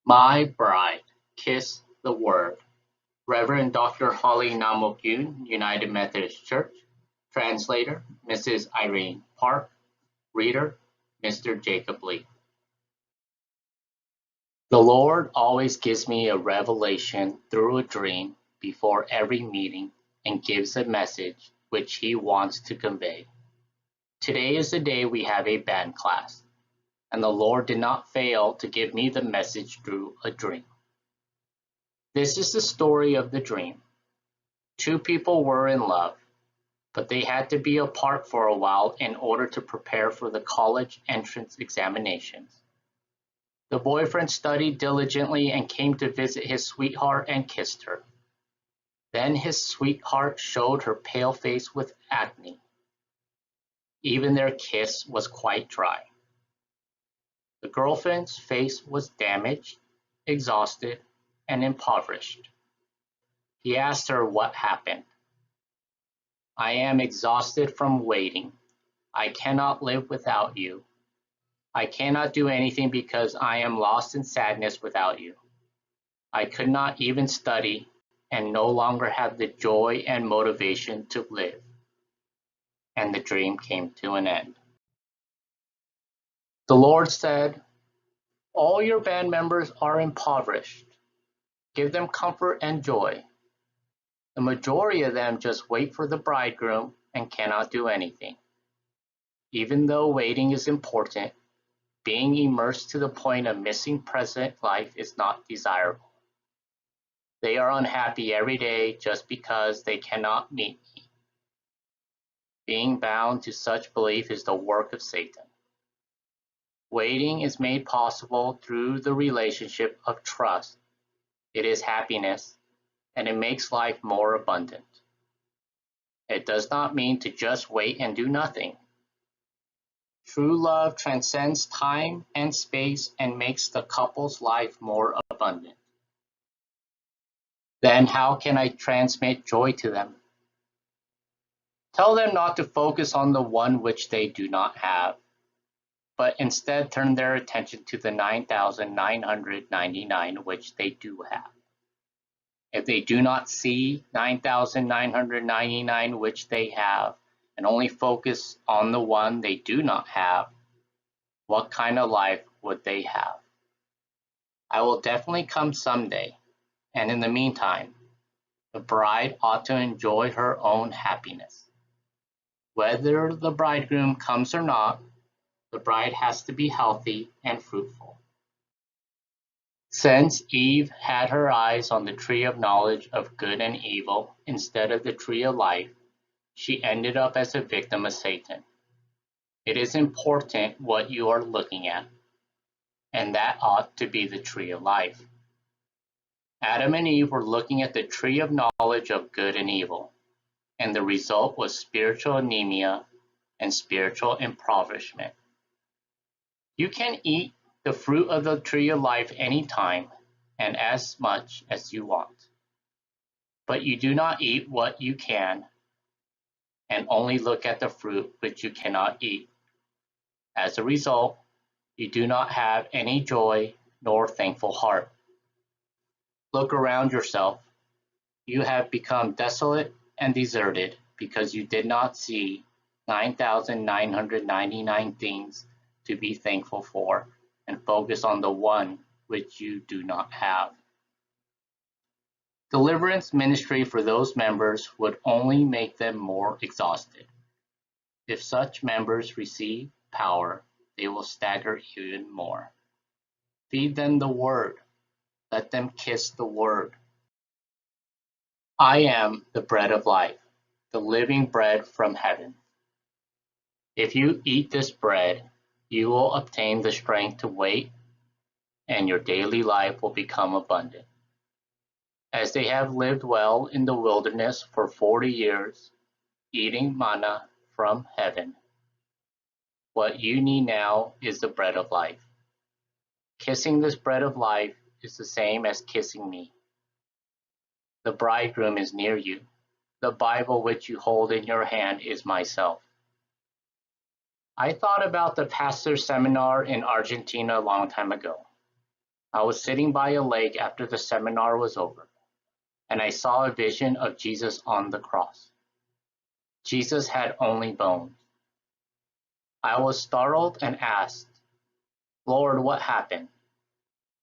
My Bride, Kiss the Word. Reverend Doctor Holly Namok Lee, United Methodist Church. Translator, Mrs. Irene Park. Reader, Mr. Jacob Lee. The Lord always gives me a revelation through a dream before every meeting and gives a message which He wants to convey. Today is the day we have a band class, and the Lord did not fail to give me the message through a dream. This is the story of the dream. Two people were in love, but they had to be apart for a while in order to prepare for the college entrance examinations. The boyfriend studied diligently and came to visit his sweetheart and kissed her. Then his sweetheart showed her pale face with acne. Even their kiss was quite dry. The girlfriend's face was damaged, exhausted, and impoverished. He asked her what happened. I am exhausted from waiting. I cannot live without you. I cannot do anything because I am lost in sadness without you. I could not even study and no longer have the joy and motivation to live. And the dream came to an end. The Lord said, all your band members are impoverished. Give them comfort and joy. The majority of them just wait for the bridegroom and cannot do anything. Even though waiting is important, being immersed to the point of missing present life is not desirable. They are unhappy every day just because they cannot meet me. Being bound to such belief is the work of Satan. Waiting is made possible through the relationship of trust. It is happiness, and it makes life more abundant. It does not mean to just wait and do nothing. True love transcends time and space and makes the couple's life more abundant. Then how can I transmit joy to them? Tell them not to focus on the one which they do not have, but instead turn their attention to the 9,999 which they do have. If they do not see 9,999 which they have, and only focus on the one they do not have, what kind of life would they have? I will definitely come someday, and in the meantime, the bride ought to enjoy her own happiness. Whether the bridegroom comes or not, the bride has to be healthy and fruitful. Since Eve had her eyes on the tree of knowledge of good and evil instead of the tree of life, she ended up as a victim of Satan. It is important what you are looking at, and that ought to be the tree of life. Adam and Eve were looking at the tree of knowledge of good and evil, and the result was spiritual anemia and spiritual impoverishment. You can eat the fruit of the tree of life anytime and as much as you want, but you do not eat what you can and only look at the fruit which you cannot eat. As a result, you do not have any joy nor thankful heart. Look around yourself. You have become desolate and deserted because you did not see 9,999 things to be thankful for and focus on the one which you do not have. Deliverance ministry for those members would only make them more exhausted. If such members receive power, they will stagger even more. Feed them the word. Let them kiss the word. I am the bread of life, the living bread from heaven. If you eat this bread, you will obtain the strength to wait, and your daily life will become abundant. As they have lived well in the wilderness for 40 years, eating manna from heaven, what you need now is the bread of life. Kissing this bread of life is the same as kissing me. The bridegroom is near you. The Bible which you hold in your hand is myself. I thought about the pastor's seminar in Argentina a long time ago. I was sitting by a lake after the seminar was over, and I saw a vision of Jesus on the cross. Jesus had only bones. I was startled and asked, Lord, what happened?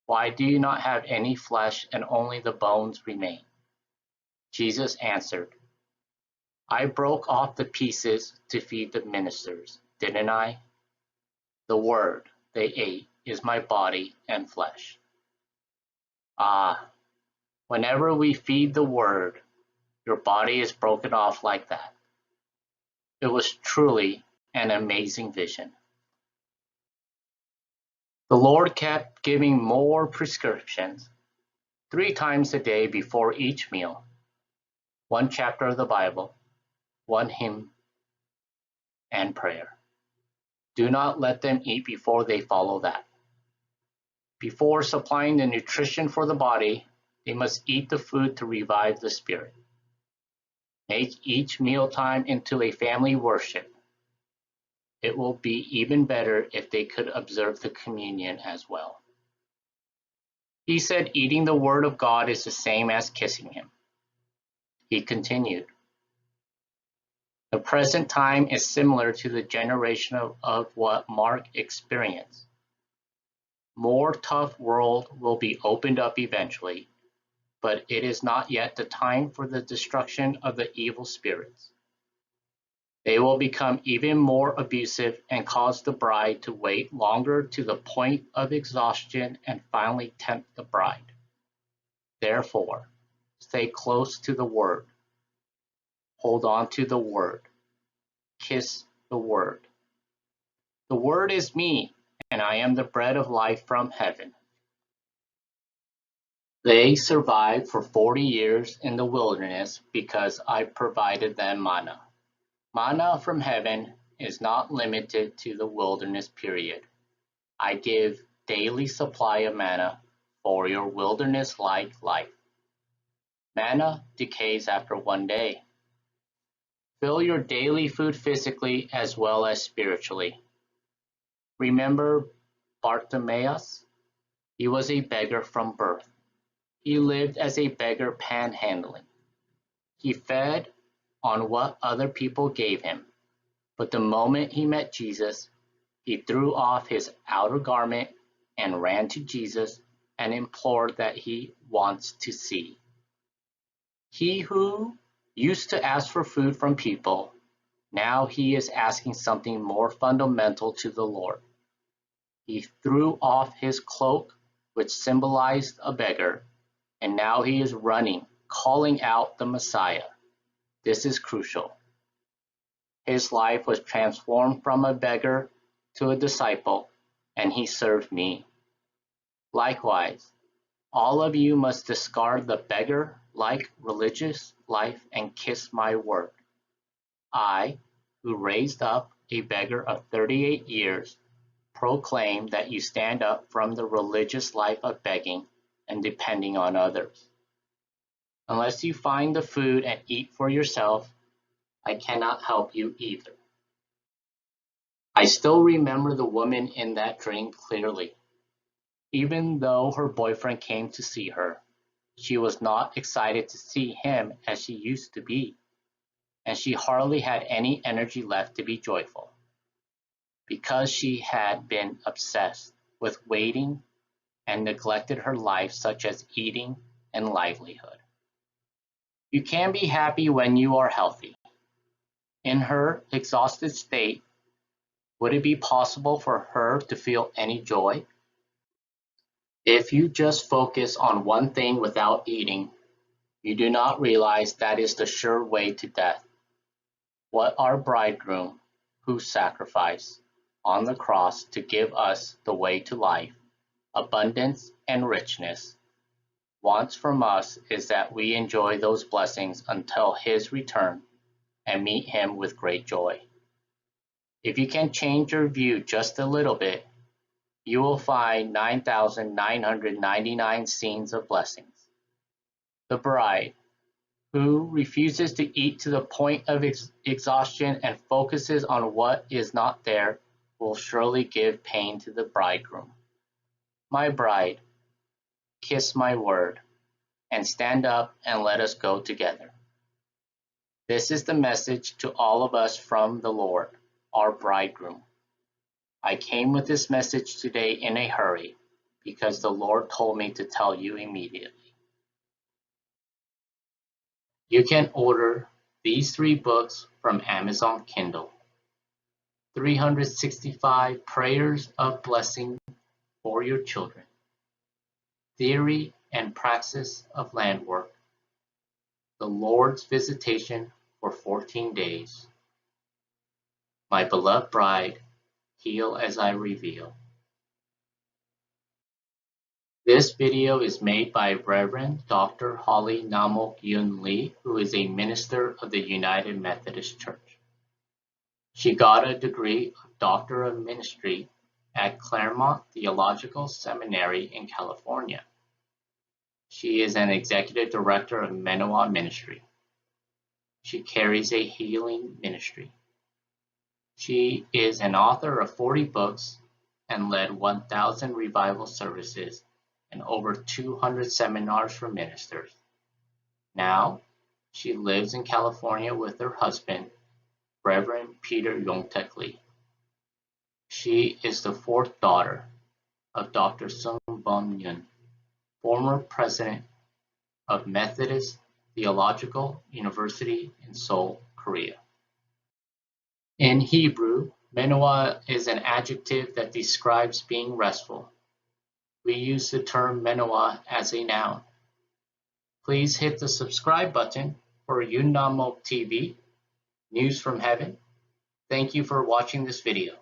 Why do you not have any flesh and only the bones remain? Jesus answered, I broke off the pieces to feed the ministers, didn't I? The word they ate is my body and flesh. Ah, whenever we feed the word, your body is broken off like that. It was truly an amazing vision. The Lord kept giving more prescriptions 3 times a day before each meal. 1 chapter of the Bible, 1 hymn, and prayer. Do not let them eat before they follow that. Before supplying the nutrition for the body, they must eat the food to revive the spirit. Make each mealtime into a family worship. It will be even better if they could observe the communion as well. He said eating the word of God is the same as kissing him. He continued, the present time is similar to the generation of what Mark experienced. More tough world will be opened up eventually, but it is not yet the time for the destruction of the evil spirits. They will become even more abusive and cause the bride to wait longer to the point of exhaustion and finally tempt the bride. Therefore, stay close to the word. Hold on to the word. Kiss the word. The word is me, and I am the bread of life from heaven. They survived for 40 years in the wilderness because I provided them manna. Manna from heaven is not limited to the wilderness period. I give daily supply of manna for your wilderness-like life. Manna decays after 1 day. Fill your daily food physically as well as spiritually. Remember Bartimaeus? He was a beggar from birth. He lived as a beggar panhandling. He fed on what other people gave him, but the moment he met Jesus, he threw off his outer garment and ran to Jesus and implored that he wants to see. He who used to ask for food from people, now he is asking something more fundamental to the Lord. He threw off his cloak, which symbolized a beggar, and now he is running, calling out the Messiah. This is crucial. His life was transformed from a beggar to a disciple, and he served me. Likewise, all of you must discard the beggar-like religious life and kiss my word. I, who raised up a beggar of 38 years, proclaim that you stand up from the religious life of begging and depending on others. Unless you find the food and eat for yourself, I cannot help you either. I still remember the woman in that dream clearly. Even though her boyfriend came to see her, she was not excited to see him as she used to be, and she hardly had any energy left to be joyful, because she had been obsessed with waiting and neglected her life, such as eating and livelihood. You can be happy when you are healthy. In her exhausted state, would it be possible for her to feel any joy? If you just focus on one thing without eating, you do not realize that is the sure way to death. What our bridegroom, who sacrificed on the cross to give us the way to life, abundance, and richness, wants from us is that we enjoy those blessings until his return and meet him with great joy. If you can change your view just a little bit, you will find 9,999 scenes of blessings. The bride, who refuses to eat to the point of exhaustion and focuses on what is not there, will surely give pain to the bridegroom. My bride, kiss my word, and stand up and let us go together. This is the message to all of us from the Lord, our bridegroom. I came with this message today in a hurry because the Lord told me to tell you immediately. You can order these 3 books from Amazon Kindle. 365 Prayers of Blessing for Your Children. Theory and Praxis of Land Work. The Lord's Visitation for 14 Days. My Beloved Bride, Heal as I Reveal. This video is made by Reverend Dr. Holly Namok Lee, who is a minister of the United Methodist Church. She got a degree of Doctor of Ministry at Claremont Theological Seminary in California. She is an executive director of Manoah Ministry. She carries a healing ministry. She is an author of 40 books and led 1,000 revival services and over 200 seminars for ministers. Now, she lives in California with her husband, Reverend Peter Yongtek Lee. She is the 4th daughter of Dr. Sung Bum Yun, former president of Methodist Theological University in Seoul, Korea. In Hebrew, Manoah is an adjective that describes being restful. We use the term Manoah as a noun. Please hit the subscribe button for Namok TV, News from Heaven. Thank you for watching this video.